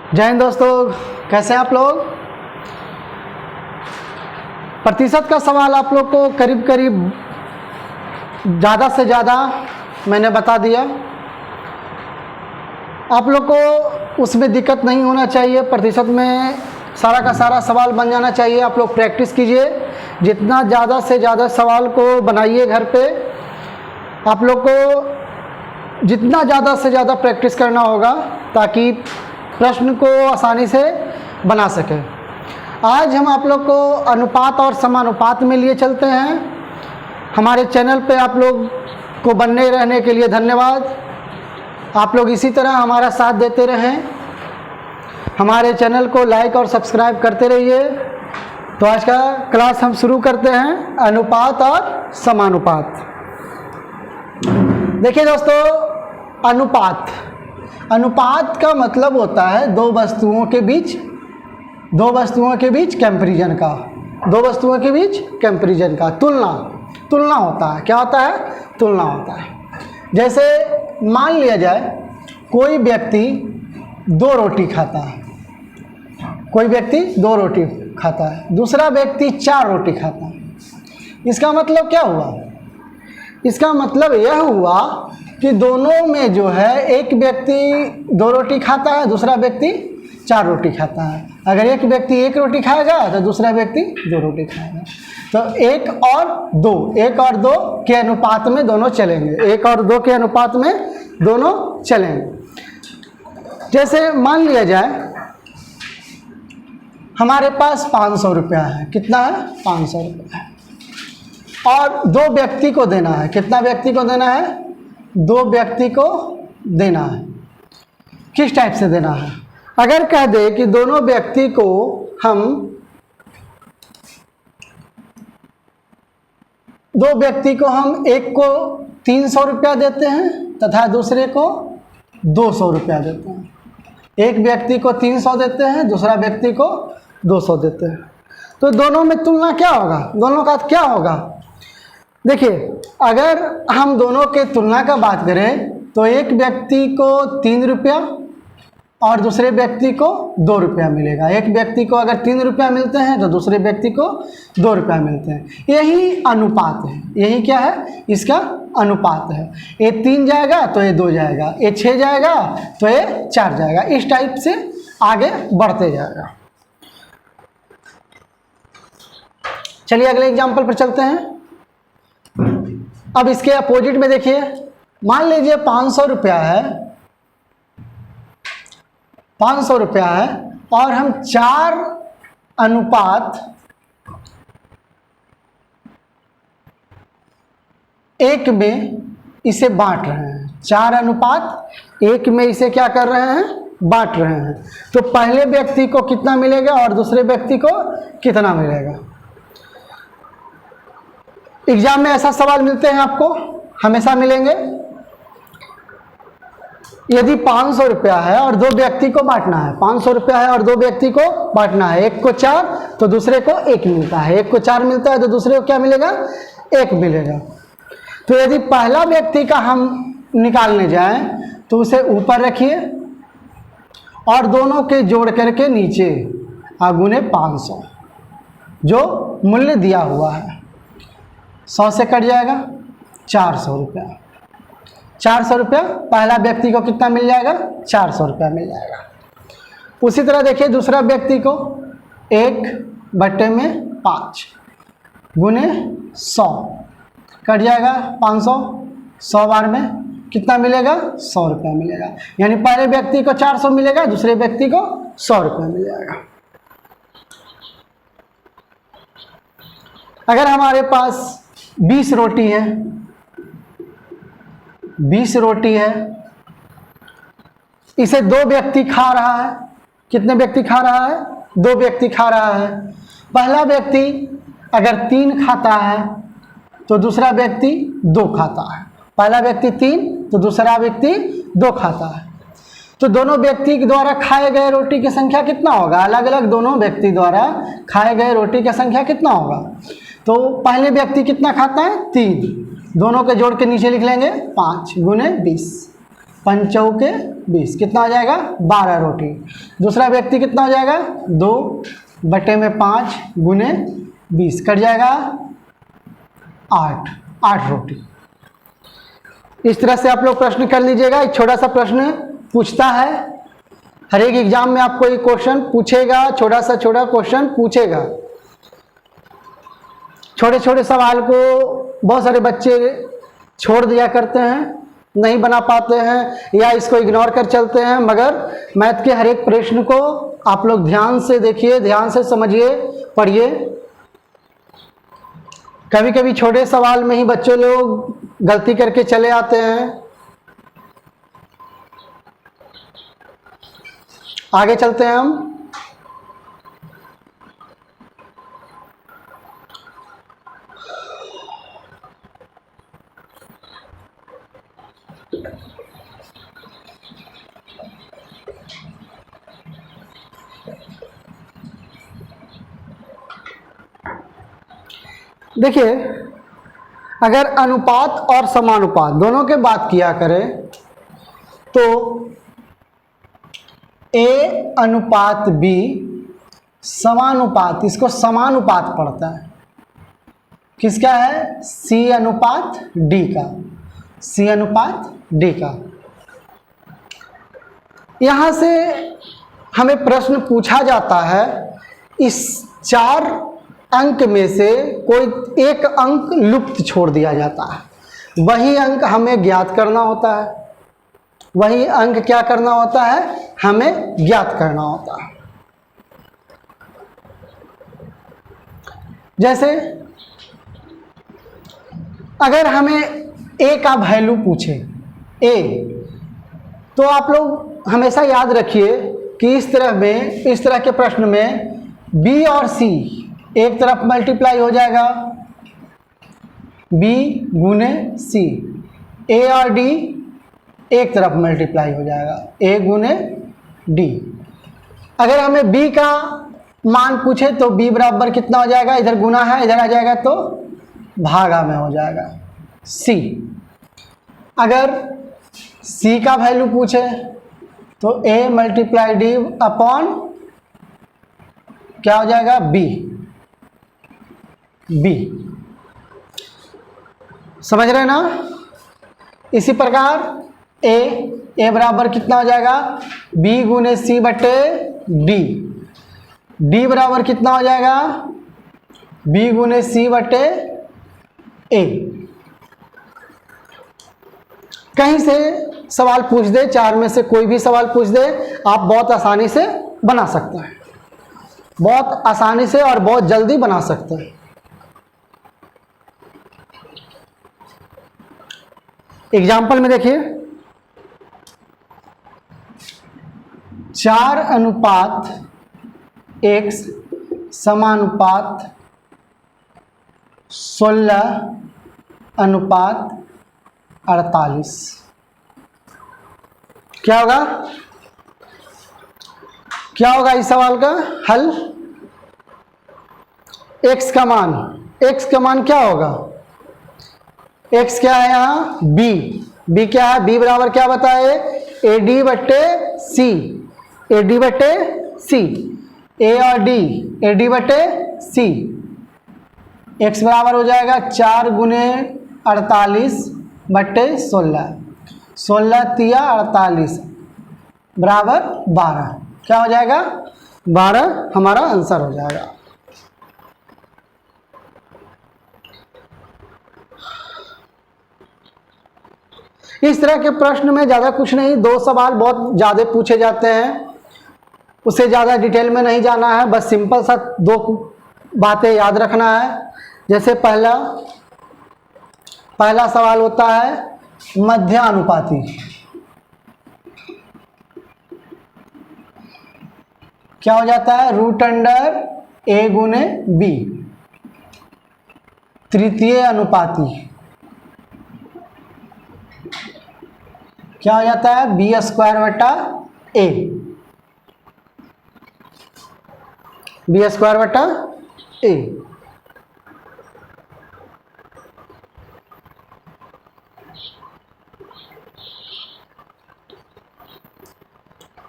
जय हिंद दोस्तों, कैसे हैं आप लोग। प्रतिशत का सवाल आप लोग को करीब करीब ज़्यादा से ज़्यादा मैंने बता दिया। आप लोग को उसमें दिक्कत नहीं होना चाहिए, प्रतिशत में सारा का सारा सवाल बन जाना चाहिए। आप लोग प्रैक्टिस कीजिए, जितना ज़्यादा से ज़्यादा सवाल को बनाइए घर पे। आप लोग को जितना ज़्यादा से ज़्यादा प्रैक्टिस करना होगा ताकि प्रश्न को आसानी से बना सके। आज हम आप लोग को अनुपात और समानुपात में लिए चलते हैं। हमारे चैनल पे आप लोग को बने रहने के लिए धन्यवाद। आप लोग इसी तरह हमारा साथ देते रहें, हमारे चैनल को लाइक और सब्सक्राइब करते रहिए। तो आज का क्लास हम शुरू करते हैं, अनुपात और समानुपात। देखिए दोस्तों, अनुपात का मतलब होता है दो वस्तुओं के बीच कंपैरिजन का, तुलना होता है। क्या होता है? तुलना होता है। जैसे मान लिया जाए कोई व्यक्ति दो रोटी खाता है, दूसरा व्यक्ति 4 रोटी खाता है। इसका मतलब क्या हुआ? इसका मतलब यह हुआ कि दोनों में जो है, एक व्यक्ति 2 रोटी खाता है, दूसरा व्यक्ति 4 रोटी खाता है। अगर एक व्यक्ति 1 रोटी खाएगा तो दूसरा व्यक्ति 2 रोटी खाएगा। तो 1 और 2 के अनुपात में दोनों चलेंगे, 1 और 2 के अनुपात में दोनों चलेंगे। जैसे मान लिया जाए हमारे पास 500 रुपया है। कितना है? 500 रुपया है। और 2 व्यक्ति को देना है। कितना व्यक्ति को देना है? 2 व्यक्ति को देना है। किस टाइप से देना है? अगर कह दे कि दोनों व्यक्ति को हम 2 व्यक्ति को हम, एक को 300 रुपया देते हैं तथा दूसरे को 200 रुपया देते हैं। एक व्यक्ति को 300 देते हैं, दूसरा व्यक्ति को 200 देते हैं। तो दोनों में तुलना क्या होगा? दोनों का क्या होगा? देखिए, अगर हम दोनों के तुलना का बात करें तो एक व्यक्ति को 3 रुपया और दूसरे व्यक्ति को 2 रुपया मिलेगा। एक व्यक्ति को अगर 3 रुपया मिलते हैं तो दूसरे व्यक्ति को 2 रुपया मिलते हैं। यही अनुपात है। यही क्या है? इसका अनुपात है। ये 3 जाएगा तो ये 2 जाएगा, ये 6 जाएगा तो ये 4 जाएगा। इस टाइप से आगे बढ़ते जाएगा। चलिए अगले एग्जाम्पल पर चलते हैं। अब इसके अपोजिट में देखिए, मान लीजिए 500 रुपया है, 500 रुपया है और हम 4 अनुपात 1 में इसे बांट रहे हैं। 4 अनुपात 1 में इसे क्या कर रहे हैं? बांट रहे हैं। तो पहले व्यक्ति को कितना मिलेगा और दूसरे व्यक्ति को कितना मिलेगा? एग्जाम में ऐसा सवाल मिलते हैं, आपको हमेशा मिलेंगे। यदि 500 रुपया है और 2 व्यक्ति को बांटना है, 500 रुपया है और 2 व्यक्ति को बांटना है, एक को 4 तो दूसरे को 1 मिलता है, एक को 4 मिलता है तो दूसरे को क्या मिलेगा? 1 मिलेगा। तो यदि पहला व्यक्ति का हम निकालने जाएं तो उसे ऊपर रखिए और दोनों के जोड़ करके नीचे गुने 500, जो मूल्य दिया हुआ है। 100 से कट जाएगा 400 रुपया। 400 रुपया पहला व्यक्ति को कितना मिल जाएगा? 400 रुपया मिल जाएगा। उसी तरह देखिए दूसरा व्यक्ति को 1/5 गुने 100 कट जाएगा 500। 100 बार में कितना मिलेगा? 100 रुपया मिलेगा। यानी पहले व्यक्ति को 400 मिलेगा, दूसरे व्यक्ति को 100 रुपया मिल जाएगा। अगर हमारे पास 20 रोटी है, 20 रोटी है, इसे 2 व्यक्ति खा रहा है। कितने व्यक्ति खा रहा है? 2 व्यक्ति खा रहा है। पहला व्यक्ति अगर 3 खाता है तो दूसरा व्यक्ति 2 खाता है। पहला व्यक्ति 3 तो दूसरा व्यक्ति 2 खाता है। तो दोनों व्यक्ति के द्वारा खाए गए रोटी की संख्या कितना होगा? अलग अलग दोनों व्यक्ति द्वारा खाए गए रोटी की संख्या कितना होगा? तो पहले व्यक्ति कितना खाता है? 3। दोनों के जोड़ के नीचे लिख लेंगे 5 गुने 20। 5 × 20 कितना हो जाएगा 12 रोटी। दूसरा व्यक्ति कितना हो जाएगा 2/5 गुने 20 कट जाएगा 8 रोटी। इस तरह से आप लोग प्रश्न कर लीजिएगा। एक छोटा सा प्रश्न पूछता है, हर एक एग्जाम में आपको एक क्वेश्चन पूछेगा, छोटा क्वेश्चन पूछेगा। छोटे छोटे सवाल को बहुत सारे बच्चे छोड़ दिया करते हैं, नहीं बना पाते हैं या इसको इग्नोर कर चलते हैं, मगर मैथ के हर एक प्रश्न को आप लोग ध्यान से देखिए, ध्यान से समझिए, पढ़िए। कभी कभी छोटे सवाल में ही बच्चे लोग गलती करके चले आते हैं। आगे चलते हैं हम। देखिए, अगर अनुपात और समानुपात दोनों के बात किया करें तो A अनुपात B समानुपात, इसको समानुपात पड़ता है। किसका है? C अनुपात D का, C अनुपात D का। यहां से हमें प्रश्न पूछा जाता है, इस 4 अंक में से कोई एक अंक लुप्त छोड़ दिया जाता है, वही अंक हमें ज्ञात करना होता है। वही अंक क्या करना होता है? हमें ज्ञात करना होता है। जैसे अगर हमें a का वैल्यू पूछे a, तो आप लोग हमेशा याद रखिए कि इस तरह के प्रश्न में b और c एक तरफ मल्टीप्लाई हो जाएगा, b गुने c, a और d एक तरफ मल्टीप्लाई हो जाएगा, a गुने d। अगर हमें b का मान पूछे तो b बराबर कितना हो जाएगा? इधर गुना है, इधर आ जाएगा तो भागा में हो जाएगा c। अगर c का वैल्यू पूछे तो a मल्टीप्लाई d अपॉन क्या हो जाएगा? b। समझ रहे हैं ना? इसी प्रकार a बराबर कितना हो जाएगा? b गुने c बटे d। d बराबर कितना हो जाएगा? b गुने c बटे a। कहीं से सवाल पूछ दे, 4 में से कोई भी सवाल पूछ दे, आप बहुत आसानी से बना सकते हैं, बहुत आसानी से और बहुत जल्दी बना सकते हैं। एग्जाम्पल में देखिए, 4 अनुपात x समानुपात 16 अनुपात 48। क्या होगा? क्या होगा इस सवाल का हल? x का मान क्या होगा? x क्या है यहाँ? b क्या है? b बराबर क्या बताए? ad बट्टे c, ad बट्टे c, a और d ad बट्टे c। x बराबर हो जाएगा 4 गुने 48 बट्टे 16, 16 तिया 48 बराबर 12। क्या हो जाएगा? 12 हमारा आंसर हो जाएगा। इस तरह के प्रश्न में ज़्यादा कुछ नहीं, 2 सवाल बहुत ज़्यादा पूछे जाते हैं, उससे ज़्यादा डिटेल में नहीं जाना है, बस सिंपल सा 2 बातें याद रखना है। जैसे पहला सवाल होता है मध्यानुपाती। क्या हो जाता है? √a गुने b। तृतीय अनुपाती क्या हो जाता है? b² बटा a, b² बटा a।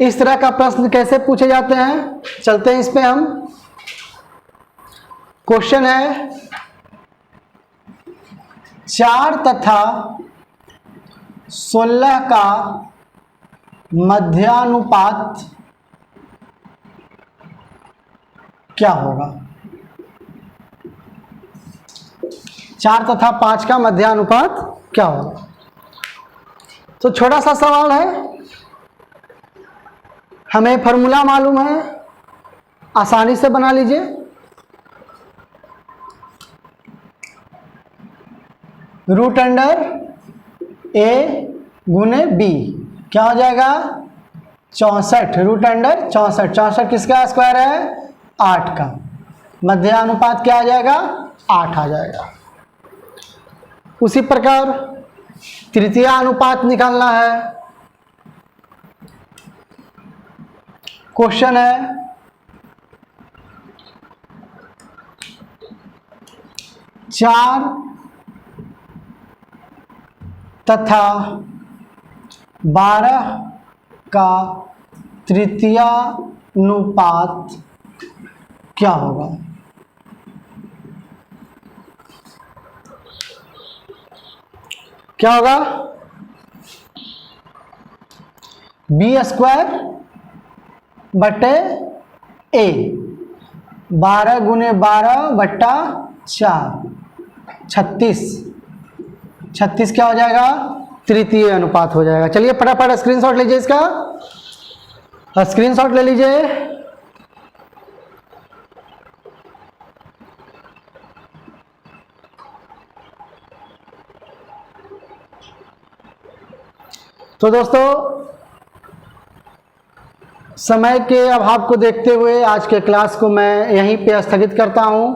इस तरह का प्रश्न कैसे पूछे जाते हैं, चलते हैं इस पे हम। क्वेश्चन है 4 तथा 16 का मध्यानुपात क्या होगा। 4 तथा 5 का मध्यानुपात क्या होगा। तो छोटा सा सवाल है, हमें फॉर्मूला मालूम है, आसानी से बना लीजिए। रूट अंडर ए गुने बी क्या हो जाएगा 64, रूट अंडर 64। 64 किसका स्क्वायर है 8 का। मध्यानुपात क्या आ जाएगा 8 आ जाएगा। उसी प्रकार तृतीय अनुपात निकालना है। क्वेश्चन है 4 तथा 12 का तृतीयानुपात क्या होगा। क्या होगा बी स्क्वायर बटे ए, 12 गुने 12 बट्टा 4, 36। 36 क्या हो जाएगा तृतीय अनुपात हो जाएगा। चलिए फटाफट स्क्रीनशॉट लीजिए, इसका स्क्रीनशॉट ले लीजिए। तो दोस्तों समय के अभाव को देखते हुए आज के क्लास को मैं यहीं पे स्थगित करता हूं।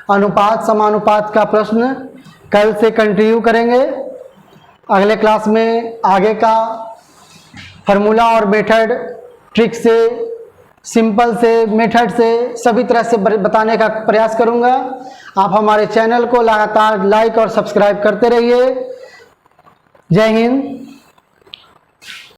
अनुपात समानुपात का प्रश्न कल से कंटिन्यू करेंगे। अगले क्लास में आगे का फार्मूला और मेथड ट्रिक से, सिंपल से, मेथड से सभी तरह से बताने का प्रयास करूंगा। आप हमारे चैनल को लगातार लाइक और सब्सक्राइब करते रहिए। जय हिंद।